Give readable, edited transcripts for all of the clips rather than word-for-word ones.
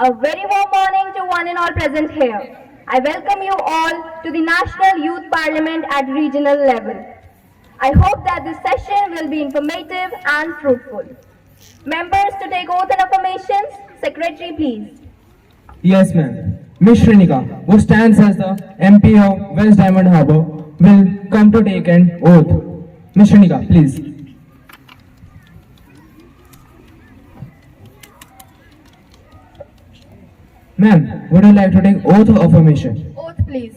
A very warm morning to one and all present here. I welcome you all to the National Youth Parliament at regional level. I hope that this session will be informative and fruitful. Members to take oath and affirmations. Secretary, please. Yes, ma'am. Miss Shrinika, who stands as the MP of West Diamond Harbour, will come to take an oath. Miss Shrinika, please. Ma'am, would you like to take oath or affirmation? Oath, please.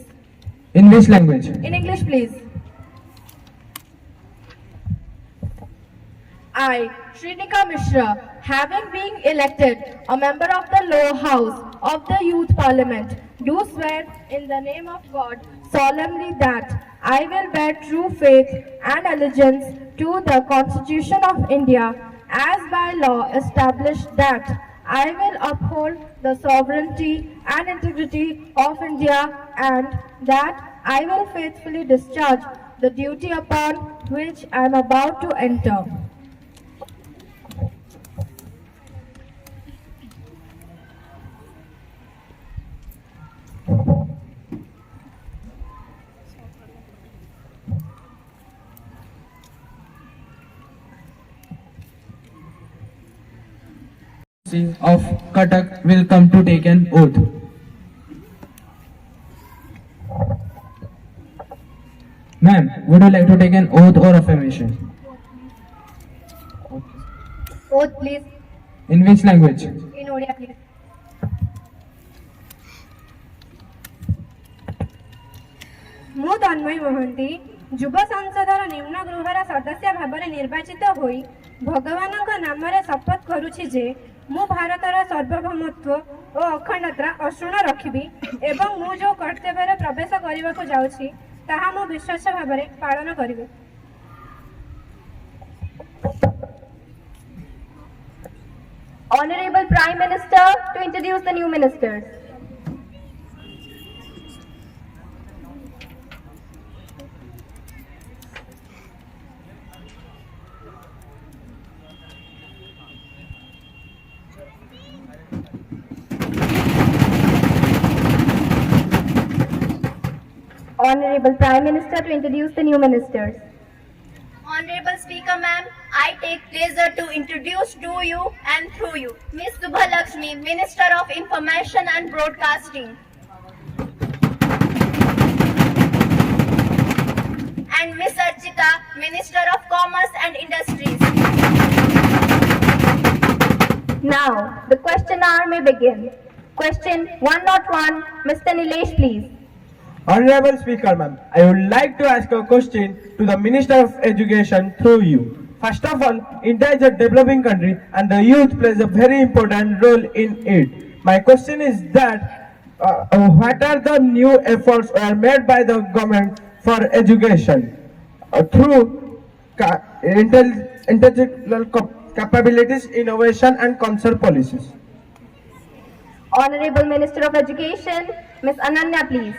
In which language? In English, please. I, Shrinika Mishra, having been elected a member of the lower house of the Youth Parliament, do swear in the name of God solemnly that I will bear true faith and allegiance to the Constitution of India as by law established, that I will uphold the sovereignty and integrity of India, and that I will faithfully discharge the duty upon which I am about to enter. Of Cuttack will come to take an oath. Ma'am, would you like to take an oath or affirmation? Oath, please. In which language? In Odia, please. ମୁଁ ତନ୍ମୟୀ ମହାନ୍ତି ଯୁବ ସଂସଦର ନିମ୍ନ ଗୃହର ସଦସ୍ୟ ଭାବରେ ନିର୍ବାଚିତ ହୋଇ ଭଗବାନଙ୍କ ନାମରେ ଶପଥ କରୁଛି ଯେ ମୁଁ ଭାରତର ସାର୍ବଭୌମତ୍ୱ ଓ ଅଖଣ୍ଡତା ଅକ୍ଷୁଣ୍ଣ ରଖିବି ଏବଂ ମୁଁ ଯେଉଁ କର୍ତ୍ତବ୍ୟରେ ପ୍ରବେଶ କରିବାକୁ ଯାଉଛି ତାହା ମୁଁ ବିଶ୍ୱାସ ଭାବରେ ପାଳନ କରିବି। Honorable Prime Minister to introduce the new ministers. Honorable Prime Minister to introduce the new ministers. Honorable Speaker Ma'am, I take pleasure to introduce to you and through you Ms. Subha Lakshmi, Minister of Information and Broadcasting, and Ms. Archita, Minister of Commerce and Industries. Now, the question hour may begin. Question 101, Mr. Nilesh, please. Honorable Speaker, ma'am, I would like to ask a question to the Minister of Education through you. First of all, India is a developing country and the youth plays a very important role in it. My question is that what are the new efforts made by the government for education through intellectual capabilities, innovation and concert policies? Honorable Minister of Education, Ms. Ananya, please.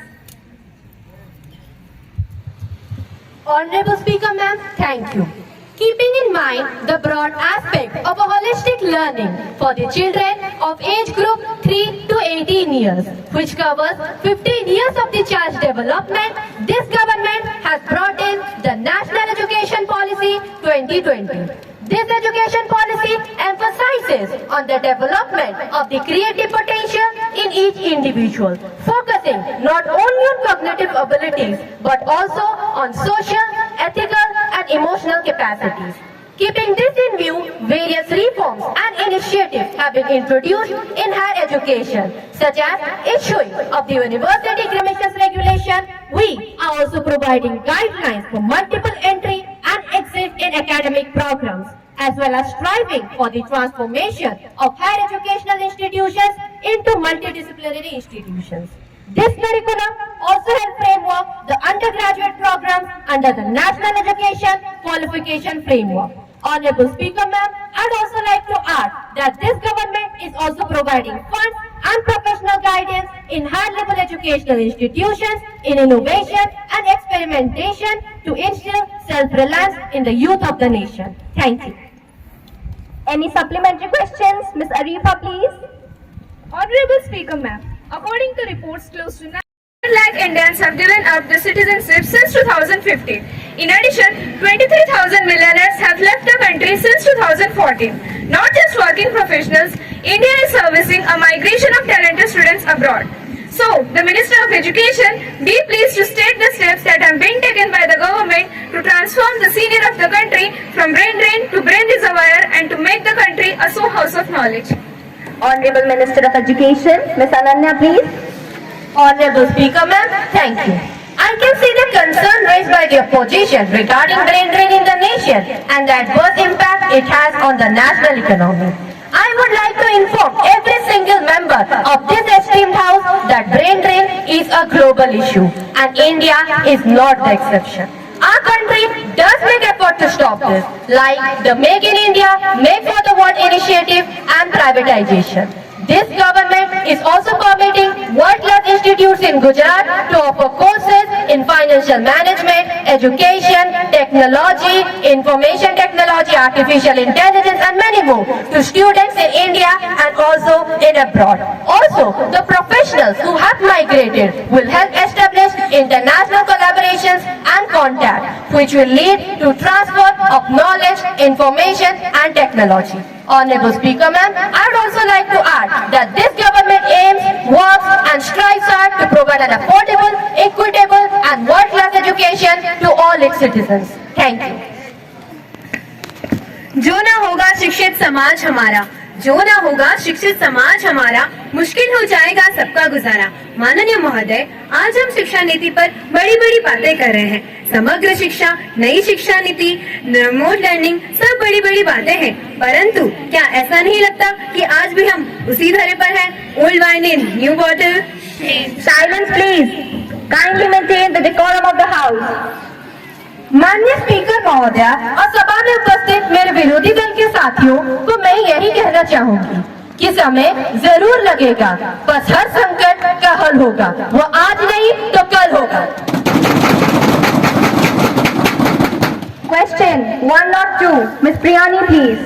Honorable Speaker Ma'am, thank you. Keeping in mind the broad aspect of a holistic learning for the children of age group 3 to 18 years, which covers 15 years of the child's development, this government has brought in the National Education Policy 2020. This education policy emphasizes on the development of the creative potential in each individual, focusing not only on cognitive abilities but also on social, ethical and emotional capacities. Keeping this in view, various reforms and initiatives have been introduced in higher education, such as issuing of the University Admissions Regulation. We are also providing guidelines for multiple entry and exit in academic programs, as well as striving for the transformation of higher educational institutions into multidisciplinary institutions. This curriculum also helps framework the undergraduate programs under the National Education Qualification Framework. Honorable Speaker Ma'am, I'd also like to add that this government is also providing funds and professional guidance in high-level educational institutions in innovation and experimentation to instill self-reliance in the youth of the nation. Thank you. Any supplementary questions? Ms. Arifa, please. Honorable Speaker Ma'am, according to reports, close to 9 lakh Indians have given up the citizenship since 2015. In addition, 23,000 millionaires have left the country since 2014. Not just working professionals, India is servicing a migration of talented students abroad. So, the Minister of Education, be pleased to state the steps that have been taken by the government to transform the senior of the country from brain drain to brain reservoir and to make the country a house of knowledge. Honorable Minister of Education, Ms. Ananya, please. Honorable Speaker Ma'am, thank you. I can see the concern raised by the opposition regarding brain drain in the nation and the adverse impact it has on the national economy. I would like to inform every single member of this esteemed house that brain drain is a global issue and India is not the exception. Our country does make effort to stop this, like the Make in India, Make for the World initiative and privatization. This government is also permitting world-class institutes in Gujarat to offer courses in financial management, education, technology, information technology, artificial intelligence and many more to students in India and also in abroad. Also, the professionals who have migrated will help establish international collaborations and contact, which will lead to transfer of knowledge, information and technology. Honorable Speaker Ma'am, I would also like to add that this government aims, works and strives hard to provide an affordable, equitable and world-class education to all its citizens. Thank you. जो ना होगा शिक्षित समाज हमारा, जो ना होगा शिक्षित समाज हमारा, मुश्किल हो जाएगा सबका गुजारा। माननीय महोदय, आज हम शिक्षा नीति पर बड़ी बड़ी बातें कर रहे हैं। समग्र शिक्षा, नई शिक्षा नीति, रिमोट लर्निंग, सब बड़ी बड़ी बातें हैं। परंतु क्या ऐसा नहीं लगता कि आज भी हम उसी धरे पर हैं? Old wine in new bottle. Silence, please. Kindly maintain the decorum of the House. माननीय स्पीकर महोदय और सभा में उपस्थित मेरे विरोधी दल के साथियों को मैं यही कहना चाहूंगी कि समय जरूर लगेगा, बस हर संकट का हल होगा। वो आज नहीं तो कल होगा। Question 102. Ms. Priyani, please.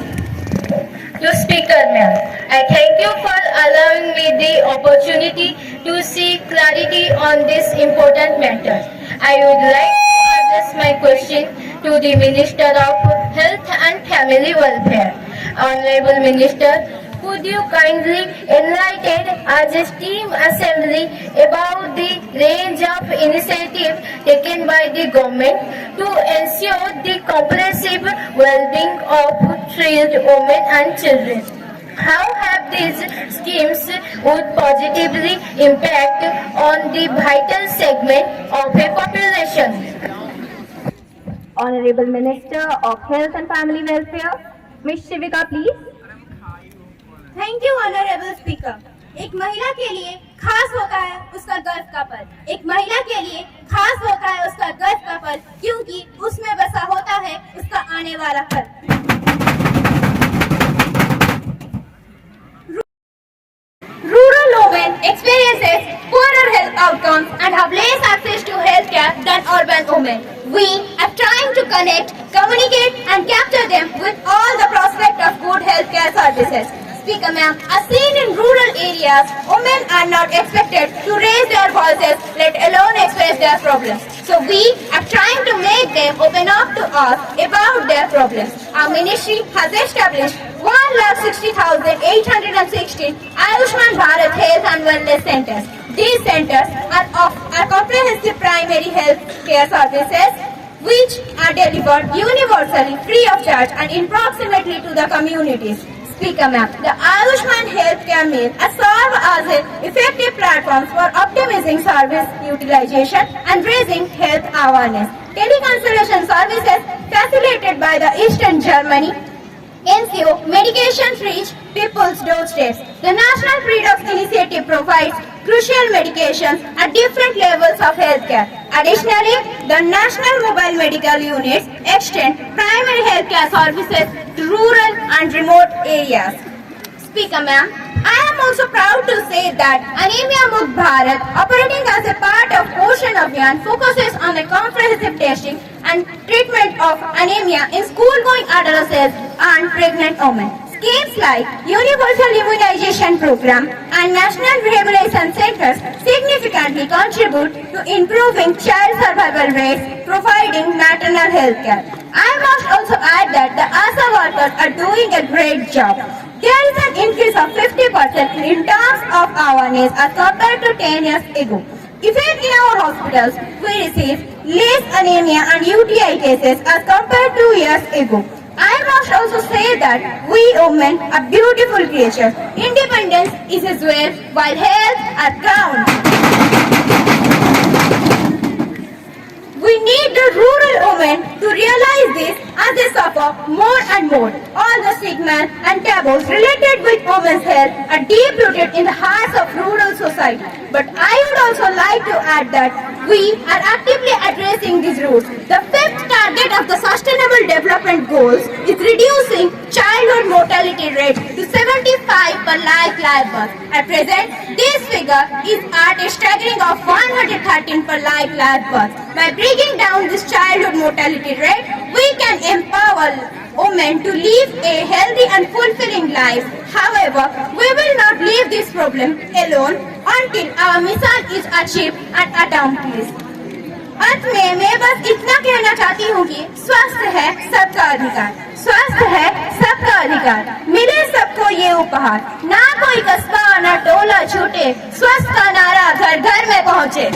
To Speaker Ma'am, I thank you for allowing me the opportunity to seek clarity on this important matter. I would like to address my question to the Minister of Health and Family Welfare. Honorable Minister, could you kindly enlighten our esteemed assembly about the range of initiatives taken by the government to ensure the comprehensive well-being of child, women and children? How have these schemes would positively impact on the vital segment of a population? Honorable Minister of Health and Family Welfare, Ms. Shivika, please. Thank you honourable speaker. एक महिला के लिए खास होता है उसका गर्व का पल, एक महिला के लिए खास होता है उसका गर्व का पल, क्योंकि उसमें बसा होता है उसका आने वाला कल। Rural women experiences poorer health outcomes and have less access to healthcare than urban women. We are trying to connect, communicate and capture them with all the prospect of good healthcare services. Speaker Ma'am, as seen in rural areas, women are not expected to raise their voices, let alone express their problems. So we are trying to make them open up to us about their problems. Our ministry has established 1,60,816 Ayushman Bharat Health and Wellness Centers. These centers are comprehensive primary health care services which are delivered universally free of charge and in proximity to the communities. Speaker Ma'am, the Ayushman Healthcare Meal serve as an effective platforms for optimizing service utilization and raising health awareness. Teleconsultation services facilitated by the Eastern Germany ensure medications reach people's doorsteps. The National Predicts Initiative provides crucial medications at different levels of healthcare. Additionally, the National Mobile Medical Units extend primary healthcare services to rural and remote areas. Speaker Ma'am, I am also proud to say that Anemia Mukt Bharat, operating as a part of Poshan Abhiyan, focuses on the comprehensive testing and treatment of anemia in school-going adolescents and pregnant women. Schemes like Universal Immunization Program and National Rehabilitation Centers significantly contribute to improving child survival rates, providing maternal health care. I must also add that the ASA workers are doing a great job. There is an increase of 50% in terms of awareness as compared to 10 years ago. Even in our hospitals, we receive less anemia and UTI cases as compared to years ago. I must also say that we women are beautiful creatures. Independence is as well, while health are crowned. We need the rural women to realize this as they suffer more and more. All the stigma and taboos related with women's health are deep-rooted in the hearts of rural society. But I would also like to add that we are actively addressing these roots. The fifth target of the Sustainable Development Goals is reducing childhood mortality rate to 75 per live birth. At present, this figure is at a staggering of 113 per live birth. By bringing down this childhood mortality rate, we can empower women to live a healthy and fulfilling life. However, we will not leave this problem alone until our mission is achieved and accomplished. अंत में मैं बस इतना कहना चाहती हूँ कि स्वास्थ्य है सबका अधिकार, स्वास्थ्य है सबका अधिकार, मिले सबको ये उपहार, ना कोई कस्बा ना टोला छूटे, स्वस्थ का नारा घर घर में पहुँचे।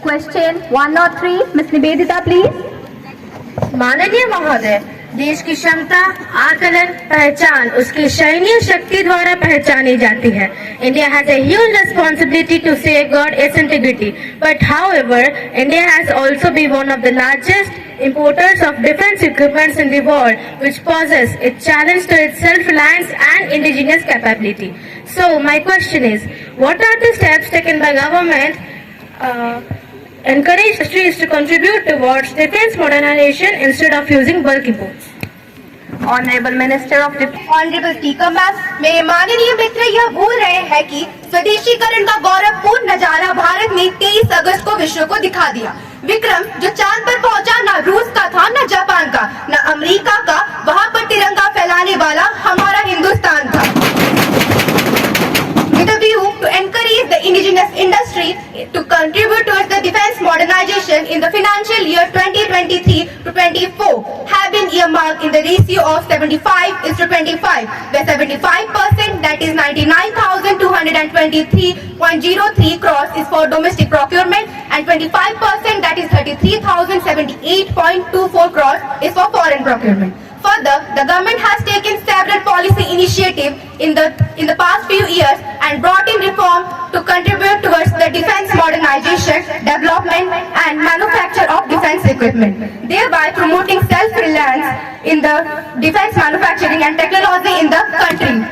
Question 103, Ms. Nivedita, please. माननीय महोदय, देश की क्षमता, आकलन, पहचान उसकी सैन्य शक्ति द्वारा पहचानी जाती है. India has a huge responsibility to safeguard its integrity. But however, India has also been one of the largest importers of defense equipments in the world, which poses a challenge to its self-reliance and indigenous capability. So my question is, what are the steps taken by government encourage industries to contribute towards defense modernization instead of using bulk imports? Honorable Minister of Defense. Honorable Speaker Ma'am, मेरे माननीय मित्र यह भूल रहे हैं कि स्वदेशीकरण का गौरवपूर्ण नजारा भारत ने 23 अगस्त को विश्व को दिखा दिया. विक्रम जो चांद पर पहुंचा न रूस का था न जापान का न अमेरिका का, वहां पर तिरंगा फैलाने वाला हमारा हिंदुस्तान था. With a view to encourage the indigenous industry to contribute towards the defense modernization in the financial year 2023 to 24 have been earmarked in the ratio of 75:25, where 75% that is 99,223.03 crores is for domestic procurement and 25% that is 33,078.24 crores is for foreign procurement. Further, the government has taken several policy initiatives in the past few years and brought in reform to contribute towards the defense modernization, development and manufacture of defense equipment, thereby promoting self-reliance in the defense manufacturing and technology in the country.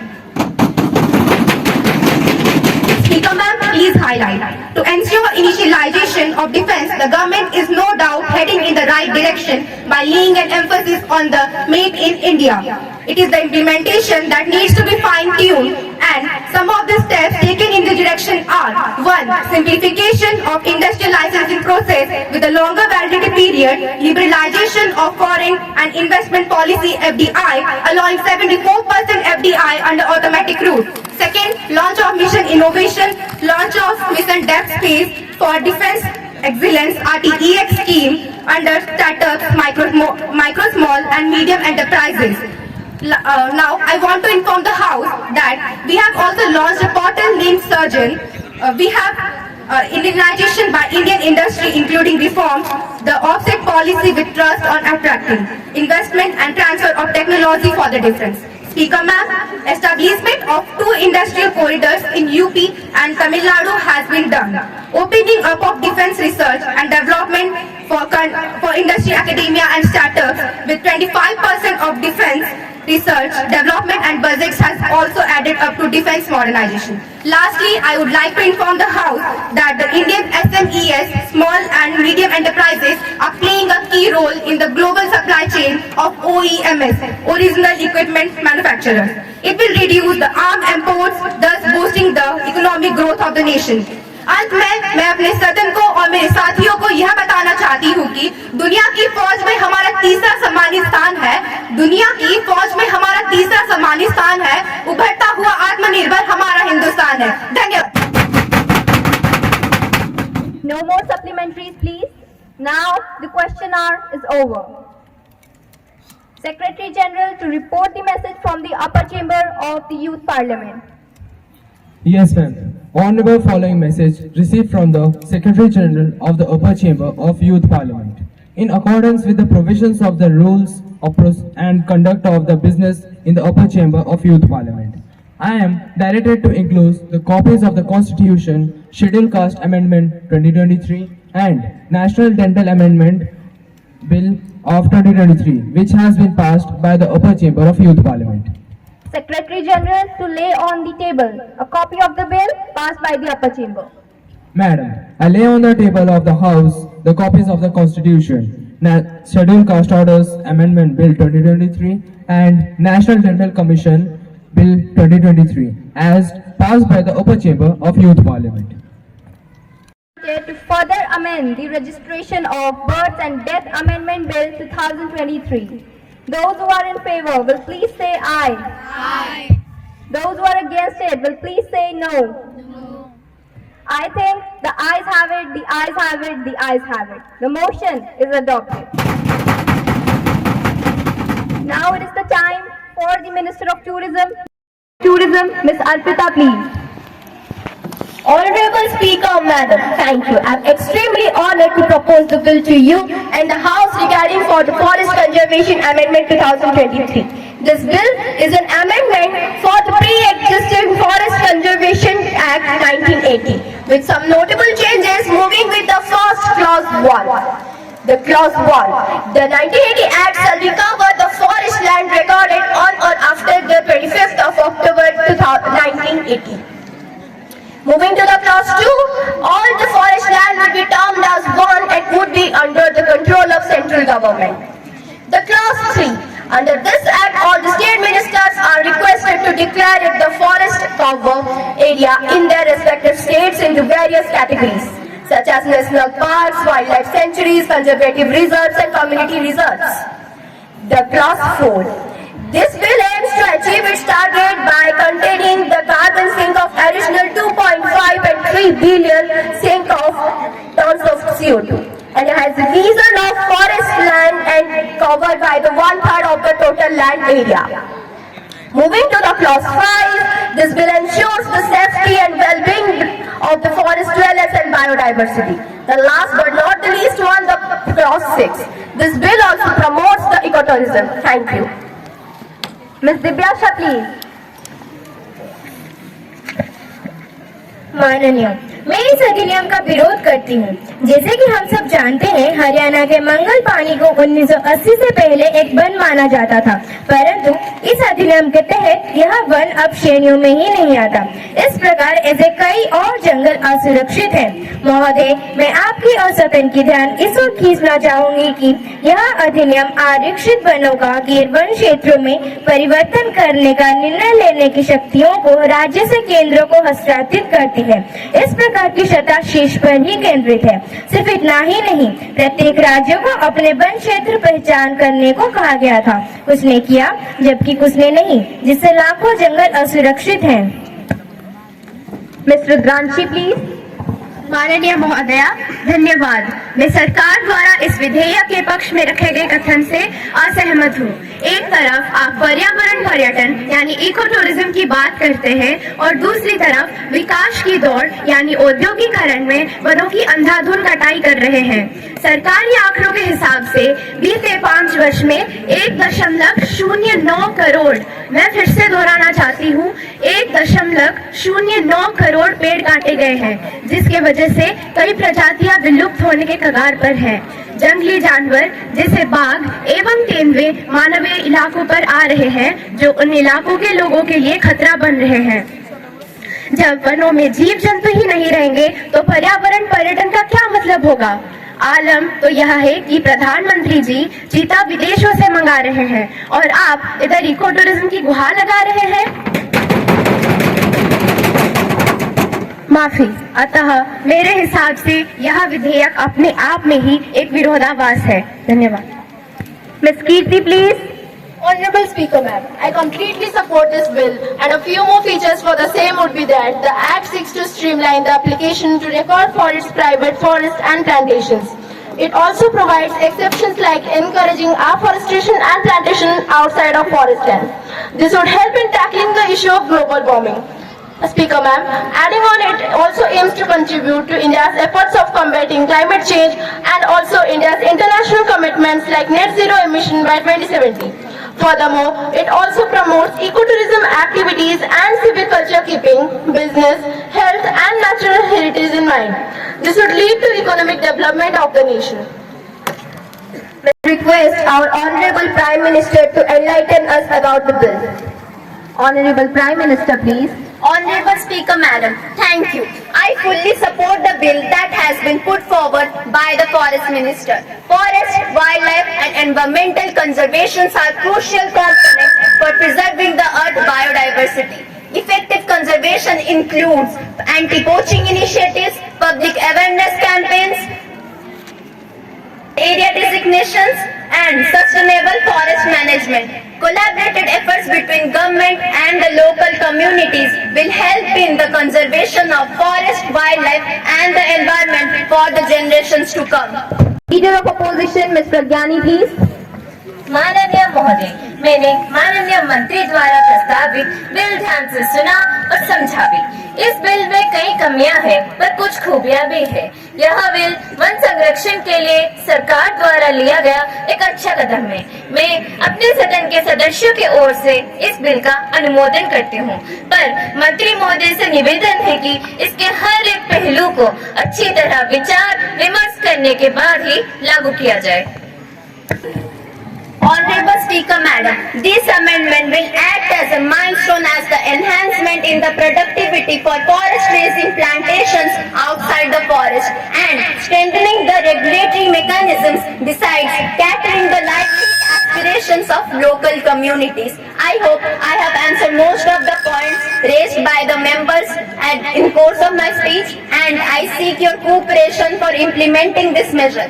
Speaker Ma'am, please highlight. To ensure initialization of defense, the government is no doubt heading in the right direction by laying an emphasis on the Make in India. It is the implementation that needs to be fine-tuned, and some of the steps taken in this direction are: 1. Simplification of industrial licensing process with a longer validity period, liberalization of foreign and investment policy (FDI), allowing 74% FDI under automatic route. Second, launch of mission innovation, launch of mission depth space for defense excellence RTEX scheme under startups, micro, small and medium enterprises. Now, I want to inform the House that we have also launched a portal named Surgeon. We have Indigenization by Indian industry, including reforms, the offset policy with trust on attracting investment and transfer of technology for the defense. Speaker Ma'am, establishment of 2 industrial corridors in UP and Tamil Nadu has been done. Opening up of defense research and development for industry, academia and startups with 25% of defense research, development and budgets has also added up to defense modernization. Lastly, I would like to inform the House that the Indian SMEs, small and medium enterprises, are playing a key role in the global supply chain of OEMs, original equipment manufacturers. It will reduce the arms imports, thus boosting the economic growth of the nation. अंत में मैं अपने सदन को और मेरे साथियों को यह बताना चाहती हूँ कि दुनिया की फौज में हमारा तीसरा सम्मानित स्थान है। दुनिया की फौज में हमारा तीसरा सम्मानित स्थान है। उभरता हुआ आत्मनिर्भर हमारा हिंदुस्तान है। धन्यवाद। No more supplementaries, please. Now the question hour is over. Secretary General to report the message from the upper chamber of the Youth Parliament. Yes, ma'am. Honorable following message received from the Secretary General of the Upper Chamber of Youth Parliament. In accordance with the provisions of the rules of and conduct of the business in the Upper Chamber of Youth Parliament, I am directed to include the copies of the Constitution, Scheduled Caste Amendment 2023 and National Dental Amendment Bill of 2023, which has been passed by the Upper Chamber of Youth Parliament. Secretary General to lay on the table a copy of the bill passed by the upper chamber. Madam, I lay on the table of the House the copies of the Constitution, Scheduled Caste Orders Amendment Bill 2023 and National Dental Commission Bill 2023 as passed by the Upper Chamber of Youth Parliament. To further amend the registration of Birth and Death Amendment Bill 2023. Those who are in favor will please say aye. Aye. Those who are against it will please say no. No. I think the ayes have it, the ayes have it, the ayes have it. The motion is adopted. Now it is the time for the Minister of Tourism, Ms. Arpita, please. Honorable Speaker, Madam, thank you. I am extremely honored to propose the bill to you and the House regarding for the Forest Conservation Amendment 2023. This bill is an amendment for the pre-existing Forest Conservation Act 1980 with some notable changes, moving with the first clause 1. The clause 1. The 1980 Act shall recover the forest land recorded on or after the 25th of October 1980. Moving to the clause 2, all the forest land will be termed as one and would be under the control of central government. The clause 3, under this act all the state ministers are requested to declare it the forest cover area in their respective states into various categories such as national parks, wildlife sanctuaries, conservative reserves and community reserves. The clause 4. This bill aims to achieve its target by containing the carbon sink of additional 2.5 and 3 billion sink of tons of CO2, and it has a reason of forest land and covered by the 1/3 of the total land area. Moving to the clause 5, this bill ensures the safety and well-being of the forest dwellers and biodiversity. The last but not the least one, the clause 6. This bill also promotes the ecotourism. Thank you. Ms. Divyasha, please. माननीय, मैं इस अधिनियम का विरोध करती हूँ। जैसे कि हम सब जानते हैं, हरियाणा के मंगल पानी को 1980 से पहले एक वन माना जाता था, परंतु इस अधिनियम के तहत यह वन अब श्रेणियों में ही नहीं आता। इस प्रकार ऐसे कई और जंगल असुरक्षित हैं। महोदय, मैं आपकी और सदन की ध्यान इस ओर खींचना चाहूंगी कि यह अधिनियम आरक्षित वनों का गैर वन क्षेत्रों में परिवर्तन करने का निर्णय लेने की शक्तियों को राज्य से केंद्र को हस्तांतरित करती है। इस प्रकार की सत्ता शीर्ष पर ही केंद्रित है। सिर्फ इतना ही नहीं, प्रत्येक राज्य को अपने वन क्षेत्र पहचान करने को कहा गया था। कुछ ने किया जबकि कुछ ने नहीं, जिससे लाखों जंगल असुरक्षित हैं। Mister Granchi, please. माननीय महोदया, धन्यवाद। मैं सरकार द्वारा इस विधेयक के पक्ष में रखे गए कथन से असहमत हूँ। एक तरफ आप पर्यावरण पर्यटन यानी इको टूरिज्म की बात करते हैं और दूसरी तरफ विकास की दौड़ यानी औद्योगिकरण में वनों की अंधाधुंध कटाई कर रहे हैं। सरकारी आंकड़ों के हिसाब से बीते 5 वर्ष में 1.09 करोड़, मैं फिर से दोहराना चाहती हूँ, 1.09 करोड़ पेड़ काटे गए हैं, जिसके वजह से कई प्रजातियां विलुप्त होने के कगार पर हैं। जंगली जानवर जैसे बाघ एवं तेंदुए मानवीय इलाकों पर आ रहे हैं, जो उन इलाकों के लोगों के लिए खतरा बन रहे हैं। जब वनों में जीव जंतु ही नहीं रहेंगे तो पर्यावरण पर्यटन का क्या मतलब होगा? आलम तो यह है कि प्रधानमंत्री जी चीता विदेशों से मंगा रहे हैं और आप इधर इको टूरिज्म की गुहार लगा रहे हैं। माफी। अतः मेरे हिसाब से यह विधेयक अपने आप में ही एक विरोधाभास है। धन्यवाद। Miss Kirti please. Honorable Speaker Ma'am, I completely support this bill, and a few more features for the same would be that the Act seeks to streamline the application to record forests, private forests and plantations. It also provides exceptions like encouraging afforestation and plantation outside of forest land. This would help in tackling the issue of global warming. Speaker Ma'am, adding on, it also aims to contribute to India's efforts of combating climate change and also India's international commitments like net zero emission by 2070. Furthermore, it also promotes ecotourism activities and civic culture, keeping business, health and natural heritage in mind. This would lead to economic development of the nation. Request our Honorable Prime Minister to enlighten us about the bill. Honorable Prime Minister, please. Honorable Speaker Madam, thank you. I fully support the bill that has been put forward by the Forest Minister. Forest, wildlife and environmental conservation are crucial components for preserving the earth's biodiversity. Effective conservation includes anti-poaching initiatives, public awareness campaigns, area designations and sustainable forest management. Collaborated efforts between government and the local communities will help in the conservation of forest, wildlife and the environment for the generations to come. Leader of Opposition, Ms. Pragyani, please. माननीय महोदय, मैंने माननीय मंत्री द्वारा प्रस्तावित bill ध्यान से सुना और समझा भी। इस बिल में कई कमियां हैं, पर कुछ खूबियां भी है। यह बिल वन संरक्षण के लिए सरकार द्वारा लिया गया एक अच्छा कदम है। मैं अपने सदन के सदस्यों की ओर से इस बिल का अनुमोदन करती हूँ, पर मंत्री महोदय से निवेदन है कि इसके हर एक पहलू को अच्छी तरह विचार विमर्श करने के बाद ही लागू किया जाए। Honorable Speaker Madam, this amendment will act as a milestone as the enhancement in the productivity for forest raising plantations outside the forest and strengthening the regulatory mechanisms besides catering the livelihood aspirations of local communities. I hope I have answered most of the points raised by the members in course of my speech, and I seek your cooperation for implementing this measure.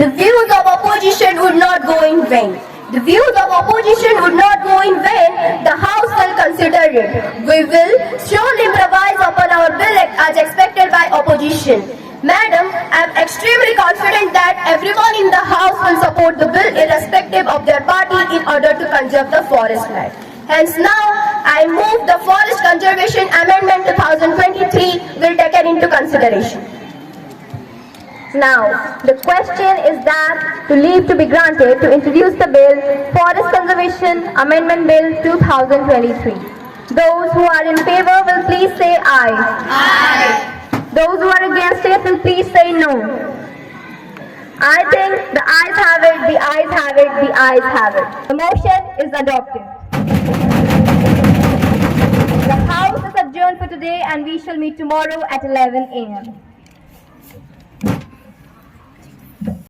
The views of opposition would not go in vain. The views of opposition would not go in vain. The House will consider it. We will surely improvise upon our bill as expected by opposition. Madam, I am extremely confident that everyone in the House will support the bill irrespective of their party in order to conserve the forest land. Hence now, I move the Forest Conservation Amendment 2023 will be taken into consideration. Now, the question is that to leave to be granted to introduce the bill, Forest Conservation Amendment Bill 2023. Those who are in favor will please say aye. Aye. Those who are against it will please say no. I think the ayes have it, the ayes have it, the ayes have it. The motion is adopted. The House is adjourned for today and we shall meet tomorrow at 11 a.m.